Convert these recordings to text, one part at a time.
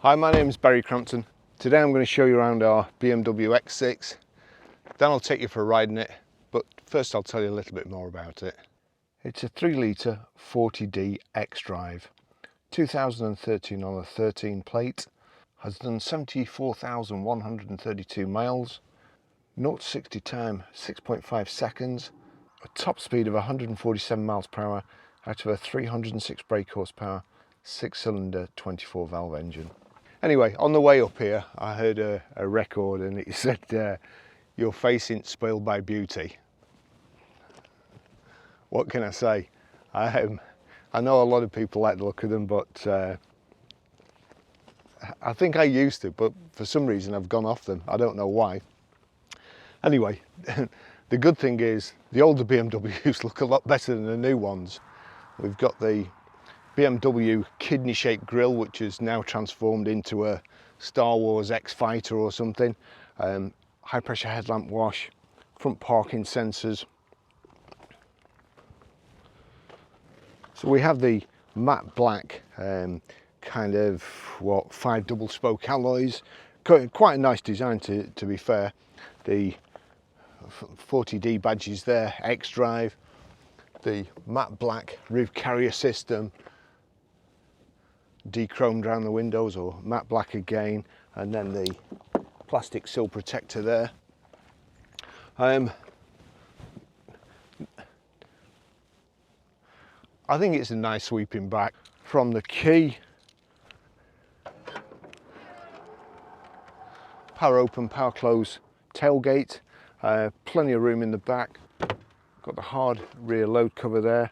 Hi, my name is Barry Crampton. Today I'm going to show you around our BMW X6. Then I'll take you for a ride in it, but first I'll tell you a little bit more about it. It's a 3 litre 40d xDrive, 2013 on a 13 plate, has done 74,132 miles, 0 to 60 time 6.5 seconds, a top speed of 147 miles per hour out of a 306 brake horsepower, 6-cylinder 24 valve engine. Anyway, on the way up here, I heard a record and it said, "Your face ain't spoiled by beauty." What can I say? I know a lot of people like the look of them, but I think I used to, but for some reason I've gone off them. I don't know why. Anyway, the good thing is the older BMWs look a lot better than the new ones. We've got the BMW kidney-shaped grille, which is now transformed into a Star Wars X-Fighter or something. High-pressure headlamp wash, front parking sensors. So we have the matte black kind of 5 double spoke alloys. Quite a nice design to be fair. The 40D badges there, xDrive. The matte black roof carrier system, de-chromed around the windows, or matte black again, and then the plastic sill protector there. I think it's a nice sweeping back. From the key, power open, power close tailgate, plenty of room in the back. Got the hard rear load cover there.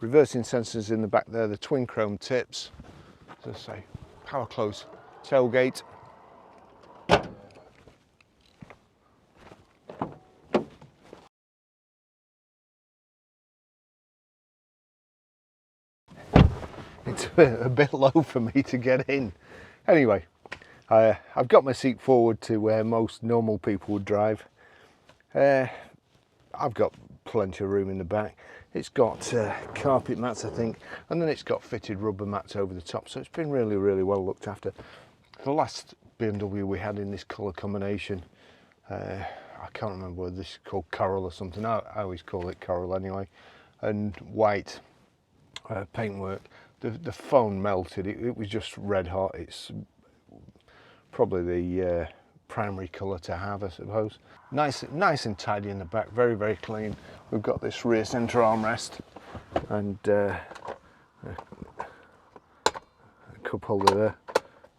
Reversing sensors in the back there, the twin chrome tips. As I say, power close tailgate. It's a bit low for me to get in. Anyway, I've got my seat forward to where most normal people would drive. I've got plenty of room in the back. It's got carpet mats, I think, and then it's got fitted rubber mats over the top, so it's been really well looked after. The last BMW we had in this colour combination, I can't remember whether this is called Coral or something. I always call it Coral anyway, and white paintwork. The phone melted. It was just red hot. It's probably the primary colour to have, I suppose. Nice and tidy in the back, very clean. We've got this rear centre armrest and a cup holder there,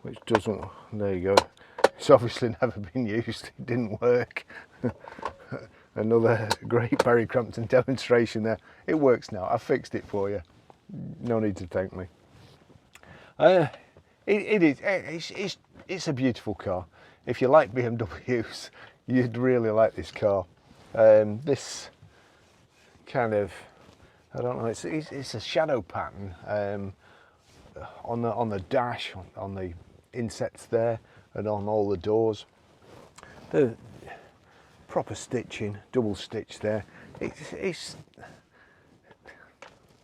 which doesn't, there you go. It's obviously never been used, it didn't work. Another great Barry Crampton demonstration there. It works now, I fixed it for you. No need to thank me. It's a beautiful car. If you like BMWs, you'd really like this car. This kind of, I don't know, it's a shadow pattern on the dash, on the insets there, and on all the doors. The proper stitching, double stitch there.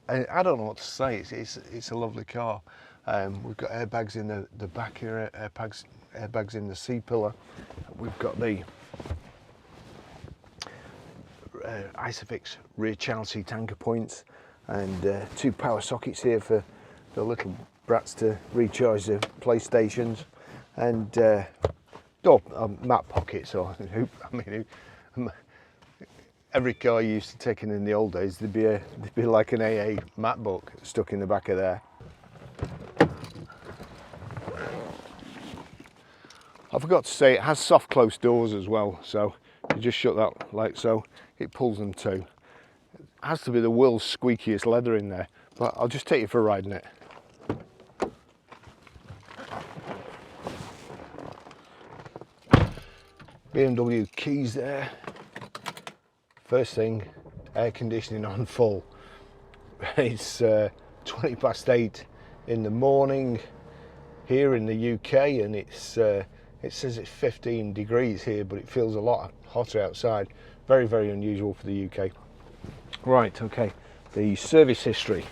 I don't know what to say. It's a lovely car. We've got airbags in the back here, airbags in the C-pillar. We've got the Isofix rear child seat anchor points, and 2 power sockets here for the little brats to recharge their PlayStations, and map pockets. Or every car you used to take in the old days, there'd be like an AA map book stuck in the back of there. I forgot to say, it has soft close doors as well, so you just shut that like so, it pulls them too. It has to be the world's squeakiest leather in there, but I'll just take you for a ride in it. BMW keys there. First thing, air conditioning on full. It's 20 past 8 in the morning here in the UK, and it says it's 15 degrees here, but it feels a lot hotter outside. Very unusual for the UK. Right, okay, the service history.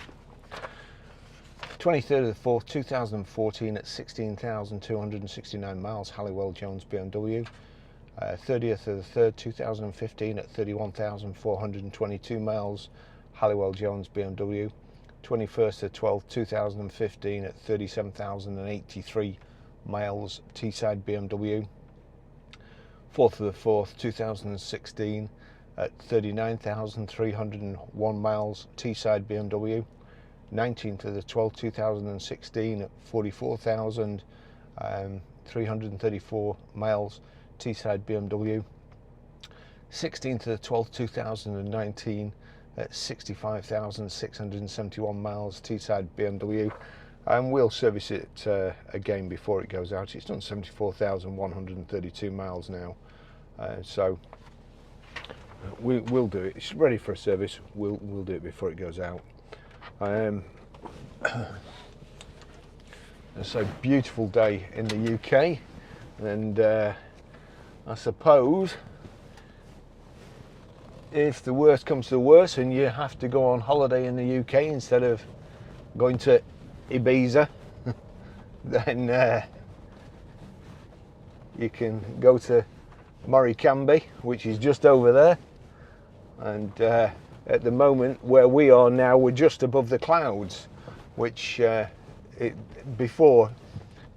23rd of the 4th 2014 at 16,269 miles, Halliwell Jones BMW. 30th of the 3rd 2015 at 31,422 miles, Halliwell Jones BMW. 21st of 12th 2015 at 37,083 miles, Teesside BMW. 4th of the 4th 2016 at 39,301 miles, Teesside BMW. 19th of the 12th 2016 at 44,334 miles, Teesside BMW. 16th of the 12th 2019 at 65,671 miles, Teesside BMW, and we'll service it again before it goes out. It's done 74,132 miles now, so we'll do it. It's ready for a service. We'll do it before it goes out. It's a beautiful day in the UK, and I suppose if the worst comes to the worst and you have to go on holiday in the UK instead of going to Ibiza, then you can go to Morecambe, which is just over there, and at the moment where we are now, we're just above the clouds, which before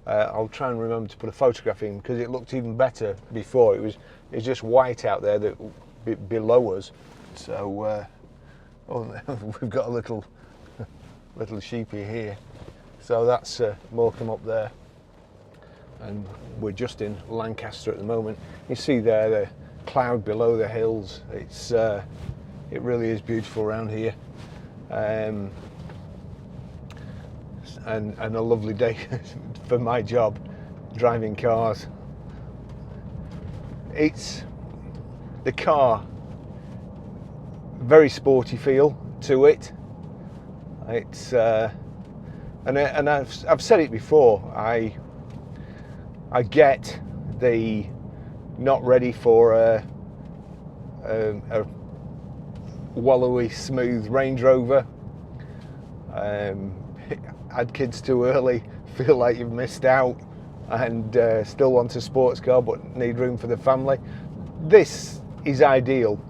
I'll try and remember to put a photograph in, because it looked even better before. It's just white out there that below us. So we've got a little sheepy here, so that's Morecambe up there, and we're just in Lancaster at the moment. You see there the cloud below the hills. It really is beautiful around here, and a lovely day for my job, driving cars. It's the car, very sporty feel to it. It's and I've said it before. I get the not ready for a wallowy smooth Range Rover. Had kids too early, feel like you've missed out, and still want a sports car but need room for the family. This is ideal.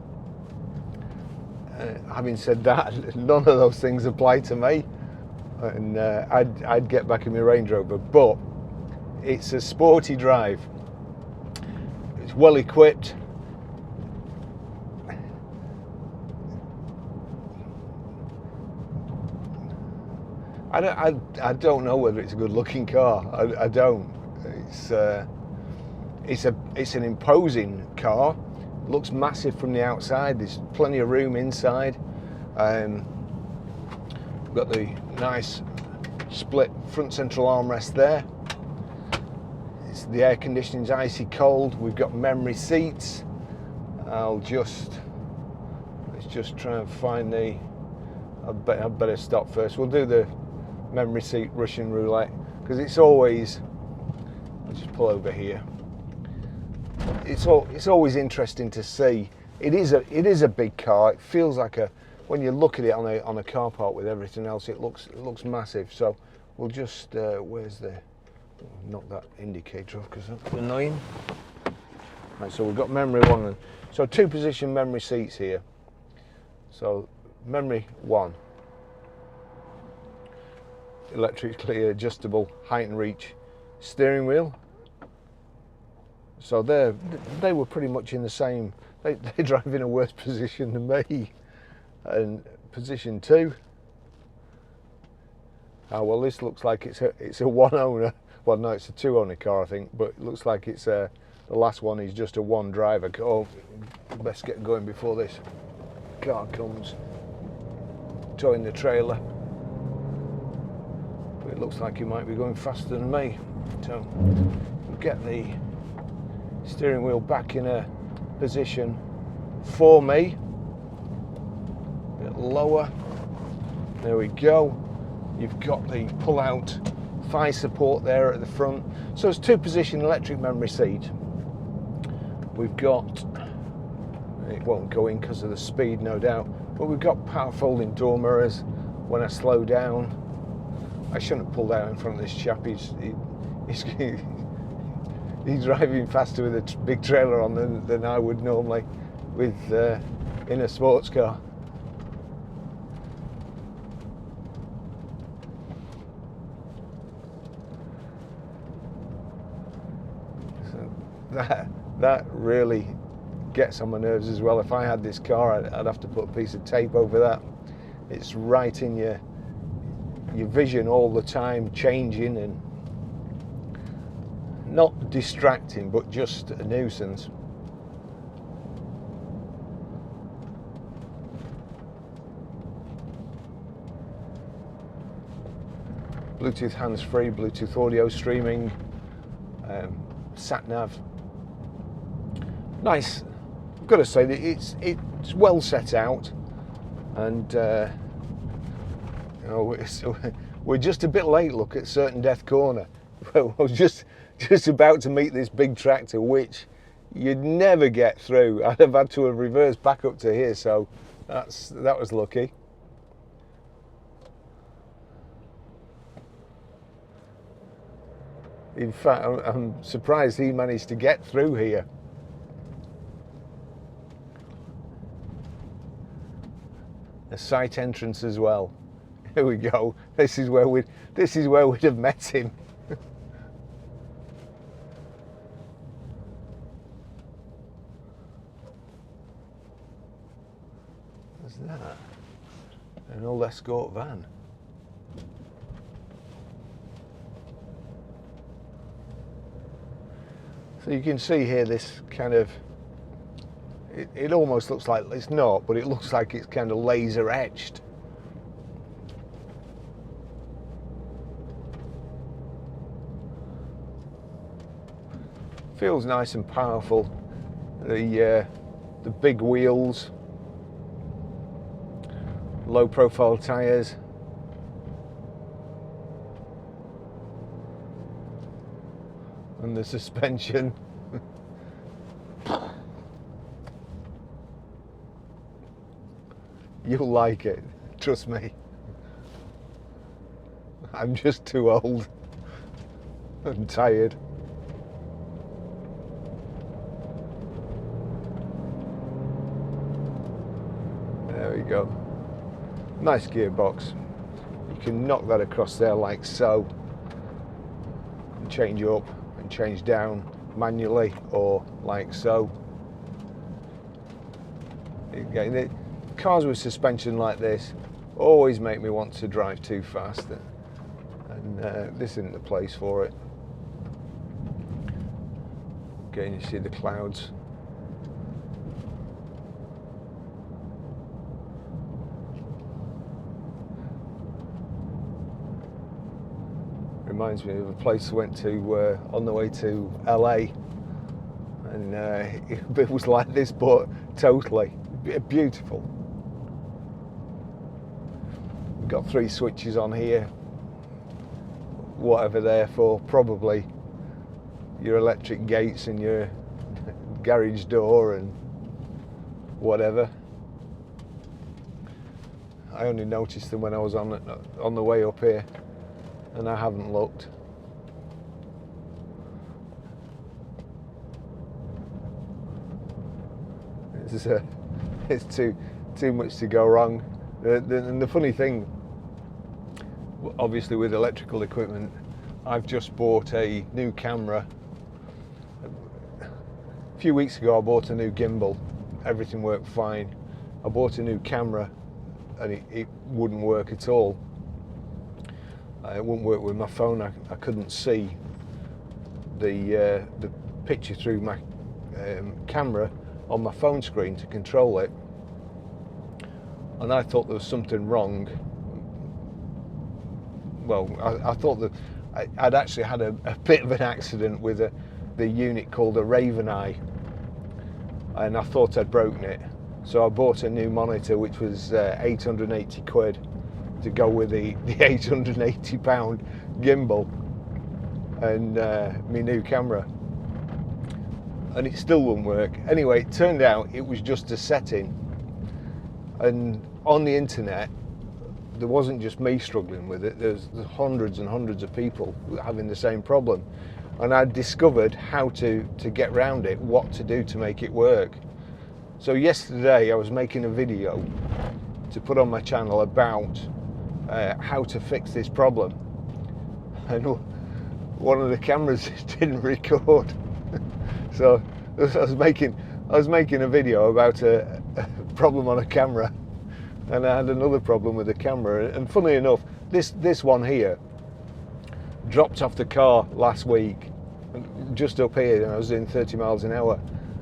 Having said that, none of those things apply to me, and I'd get back in my Range Rover, but it's a sporty drive. It's well equipped. I don't know whether it's a good looking car. I don't. It's an imposing car. It looks massive from the outside. There's plenty of room inside. We've got the nice split front central armrest there. The air conditioning's icy cold. We've got memory seats. Let's just try and find the. I'd better stop first. We'll do the memory seat Russian roulette, because it's always. I'll just pull over here. It's always interesting to see. It is a big car. It feels like when you look at it on a car park with everything else, it looks massive. So we'll just where's the. Knock that indicator off because that's annoying. Right, so we've got memory one, so 2-position memory seats here. So memory one, electrically adjustable height and reach steering wheel. So they were pretty much in the same. They drive in a worse position than me. And position 2. Oh well, this looks like it's a one owner. Well, no, it's a 2-owner car, I think, but it looks like it's the last one is just a 1-driver car. Oh, best get going before this car comes towing the trailer. But it looks like he might be going faster than me. So we'll get the steering wheel back in a position for me. A bit lower. There we go. You've got the pull-out thigh support there at the front. So it's 2-position electric memory seat. We've got, it won't go in because of the speed, no doubt, but we've got power folding door mirrors when I slow down. I shouldn't have pulled out in front of this chap. He's driving faster with a big trailer on than I would normally with in a sports car. So that really gets on my nerves as well. If I had this car, I'd have to put a piece of tape over that. It's right in your vision all the time, changing and not distracting, but just a nuisance. Bluetooth hands-free, Bluetooth audio streaming, sat nav. Nice. I've got to say that it's well set out, and you know, we're just a bit late. Look at Certain Death Corner. I was just about to meet this big tractor, which you'd never get through. I'd have had to have reversed back up to here, so that was lucky. In fact, I'm surprised he managed to get through here. A site entrance as well. Here we go. This is where we'd have met him. What's that? An old Escort van. So you can see here this kind of, it almost looks like, it's not, but it looks like it's kind of laser etched. Feels nice and powerful. The big wheels, low profile tyres. And the suspension. You'll like it, trust me. I'm just too old and tired. There we go. Nice gearbox. You can knock that across there like so, and change up and change down manually, or like so. The cars with suspension like this always make me want to drive too fast, and this isn't the place for it. Again, you see the clouds. Reminds me of a place I went to on the way to LA, and it was like this, but totally beautiful. We've got 3 switches on here, whatever they're for, probably your electric gates and your garage door and whatever. I only noticed them when I was on the way up here, and I haven't looked. It's too much to go wrong. And the funny thing, obviously with electrical equipment, I've just bought a new camera. A few weeks ago I bought a new gimbal. Everything worked fine. I bought a new camera and it wouldn't work at all. It wouldn't work with my phone. I couldn't see the picture through my camera on my phone screen to control it, and I thought there was something wrong. Well, I thought that I'd actually had a bit of an accident with the unit called a Raven Eye, and I thought I'd broken it, so I bought a new monitor, which was 880 quid to go with the 880 pound gimbal and my new camera, and it still wouldn't work. Anyway, it turned out it was just a setting, and on the internet there wasn't just me struggling with it. There's hundreds and hundreds of people having the same problem, and I discovered how to get around it, what to do to make it work. So yesterday I was making a video to put on my channel about how to fix this problem, and one of the cameras didn't record. So I was making a video about a problem on a camera, and I had another problem with the camera. And funnily enough, this one here dropped off the car last week, just up here, and I was doing 30 miles an hour,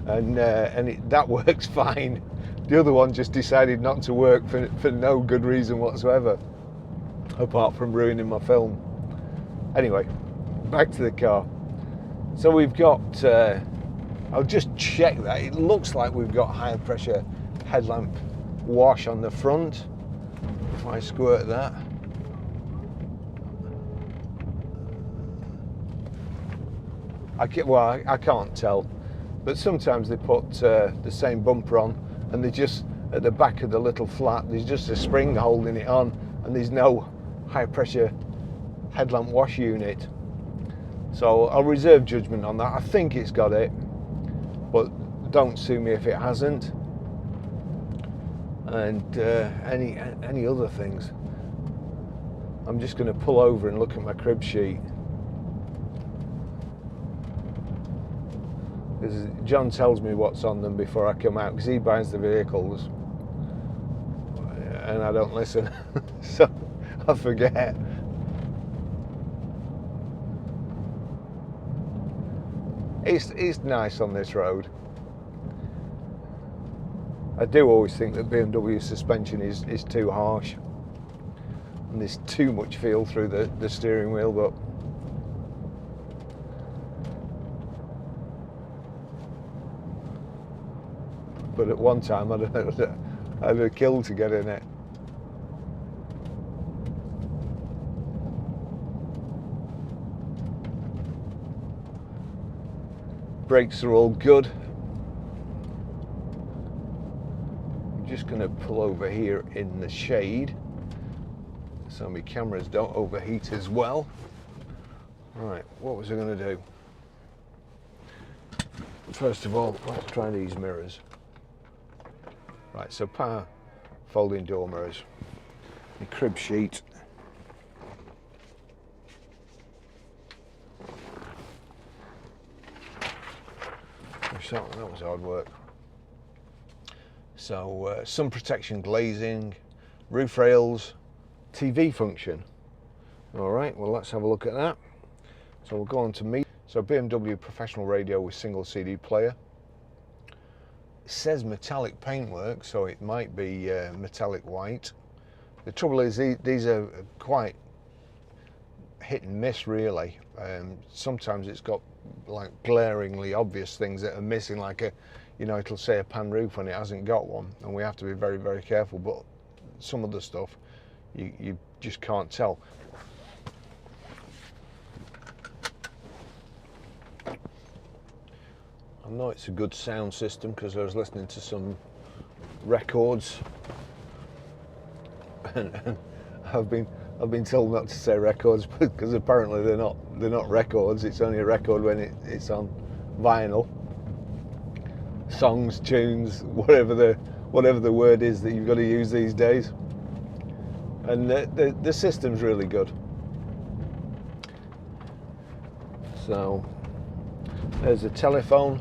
and that works fine. The other one just decided not to work for no good reason whatsoever, apart from ruining my film. Anyway, back to the car. So we've got, I'll just check that. It looks like we've got high pressure headlamp wash on the front. If I squirt that. I can't tell, but sometimes they put the same bumper on, and they just, at the back of the little flat, there's just a spring holding it on, and there's no high pressure headlamp wash unit. So I'll reserve judgment on that. I think it's got it, but don't sue me if it hasn't. And any other things. I'm just going to pull over and look at my crib sheet. Because John tells me what's on them before I come out, because he buys the vehicles and I don't listen. So I forget. It's nice on this road. I do always think that BMW suspension is too harsh, and there's too much feel through the steering wheel, but at one time I'd have killed to get in it. Brakes are all good. I'm just going to pull over here in the shade so my cameras don't overheat as well. Right, what was I going to do? First of all, let's try these mirrors. Right, so power folding door mirrors. The crib sheet. That was hard work. So sun protection glazing, roof rails, TV function. All right, well, let's have a look at that. So we'll go on to me. So BMW professional radio with single CD player. It says metallic paintwork, so it might be metallic white. The trouble is these are quite hit and miss, really. Sometimes it's got like glaringly obvious things that are missing, like it'll say a pan roof when it hasn't got one, and we have to be very, very careful. But some of the stuff you just can't tell. I know it's a good sound system because I was listening to some records, and I've been told not to say records because apparently they're not records. It's only a record when it's on vinyl. Songs, tunes, whatever the word is that you've got to use these days. And the system's really good. So there's a telephone.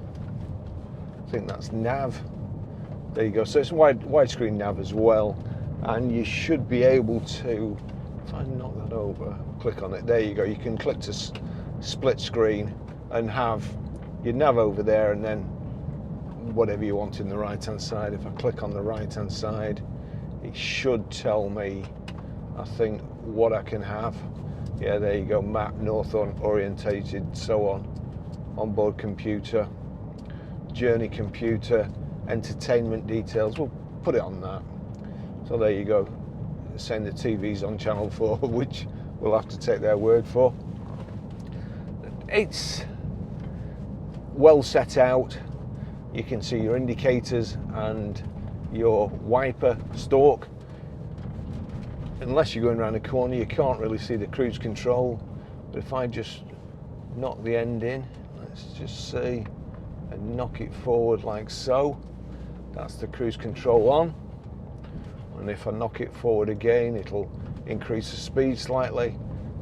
I think that's nav. There you go. So it's widescreen nav as well, and you should be able to, if I knock that over, click on it, there you go. You can click to split screen and have your nav over there, and then whatever you want in the right hand side. If I click on the right hand side, it should tell me, I think, what I can have. Yeah, there you go. Map, north orientated, so on. Onboard computer, journey computer, entertainment details. We'll put it on that. So there you go. Saying the TV's on channel 4, which we'll have to take their word for. It's well set out. You can see your indicators and your wiper stalk. unless you're going around a corner, you can't really see the cruise control. But if I just knock the end in, let's just see, and knock it forward like so, that's the cruise control on. And if I knock it forward again, it'll increase the speed slightly,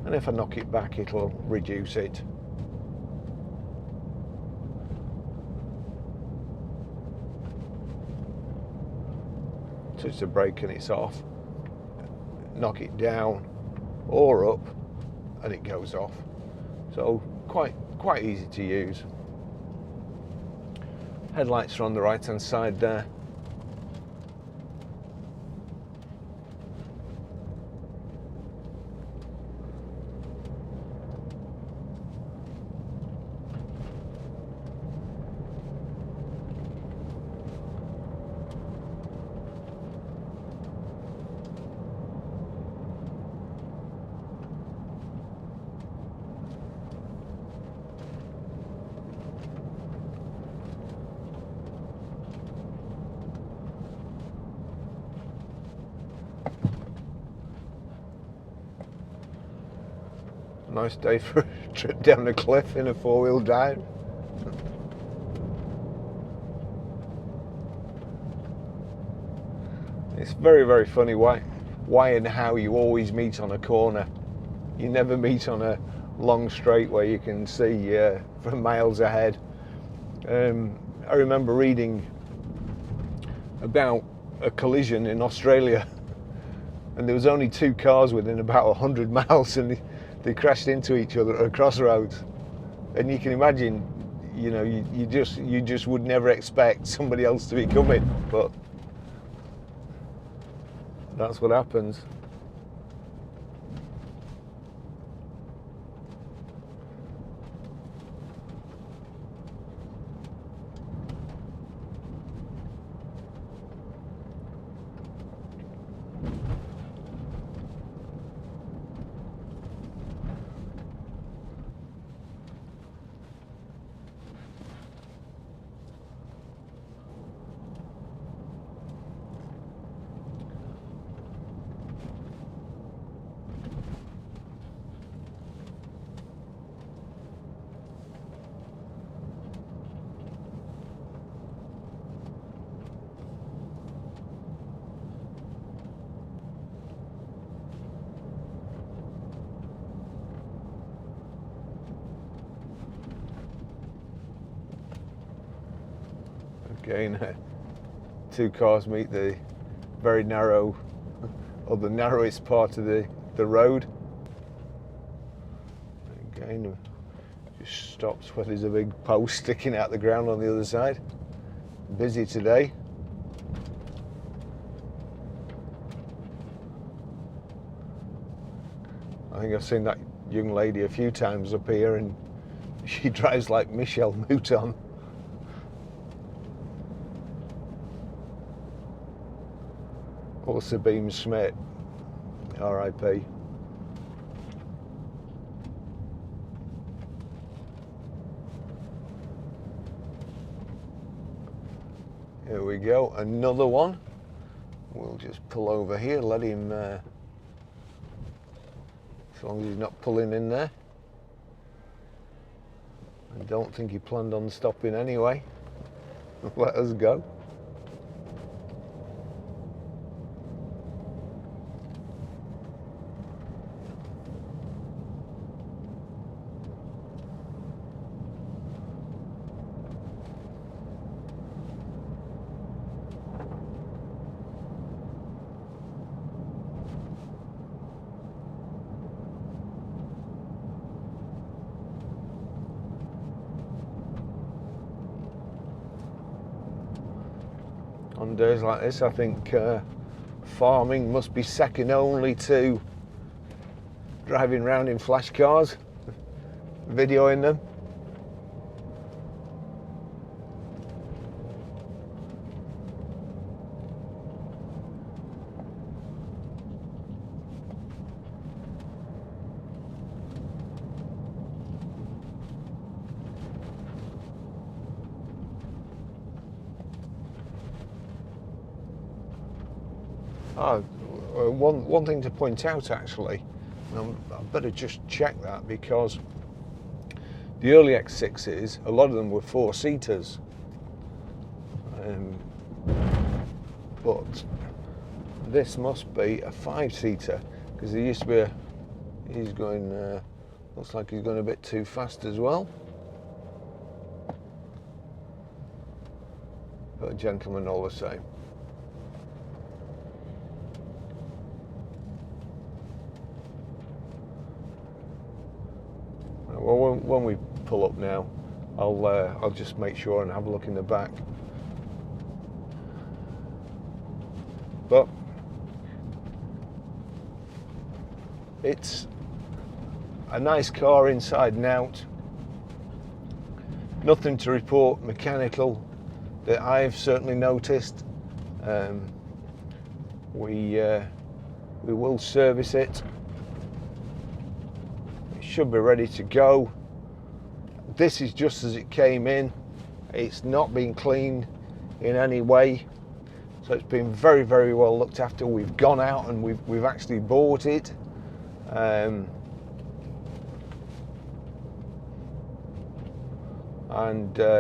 and if I knock it back, it'll reduce it. Touch the brake and it's off. Knock it down or up and it goes off. So quite easy to use. Headlights are on the right hand side there. Nice day for a trip down a cliff in a four-wheel drive. It's very, very funny why and how you always meet on a corner. You never meet on a long straight where you can see from miles ahead. I remember reading about a collision in Australia, and there was only two cars within about 100 miles, and they crashed into each other at a crossroads. And you can imagine, you know, you just would never expect somebody else to be coming, but that's what happens. Again, two cars meet the very narrow, or the narrowest part of the road. Again, just stops where there's a big post sticking out the ground on the other side. Busy today. I think I've seen that young lady a few times up here, and she drives like Michelle Mouton. Or Sabine Schmidt, R.I.P. Here we go, another one. We'll just pull over here, let him, as long as he's not pulling in there. I don't think he planned on stopping anyway. Let us go. On days like this, I think farming must be second only to driving around in flash cars, videoing them. One thing to point out actually, I better just check that, because the early X6s, a lot of them were 4-seaters, but this must be a 5-seater, because there used to be he's going, looks like he's going a bit too fast as well. But a gentleman all the same. Well, when we pull up now, I'll just make sure and have a look in the back. But it's a nice car inside and out. Nothing to report mechanical that I've certainly noticed. We will service it. It should be ready to go. This is just as it came in. It's not been cleaned in any way, so it's been very, very well looked after. We've gone out and we've actually bought it.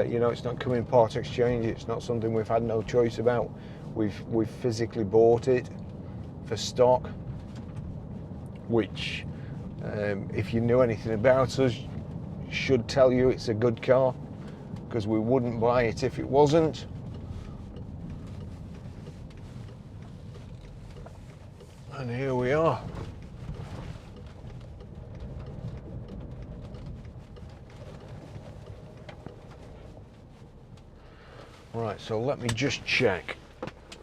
You know, it's not coming part exchange. It's not something we've had no choice about. We've physically bought it for stock, which if you knew anything about us, should tell you it's a good car, because we wouldn't buy it if it wasn't. And here we are. Right, so let me just check.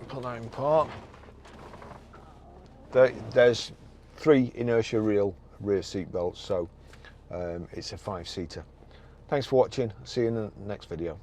Put that in park. There's 3 inertia rear seat belts, so it's a 5-seater. Thanks for watching. See you in the next video.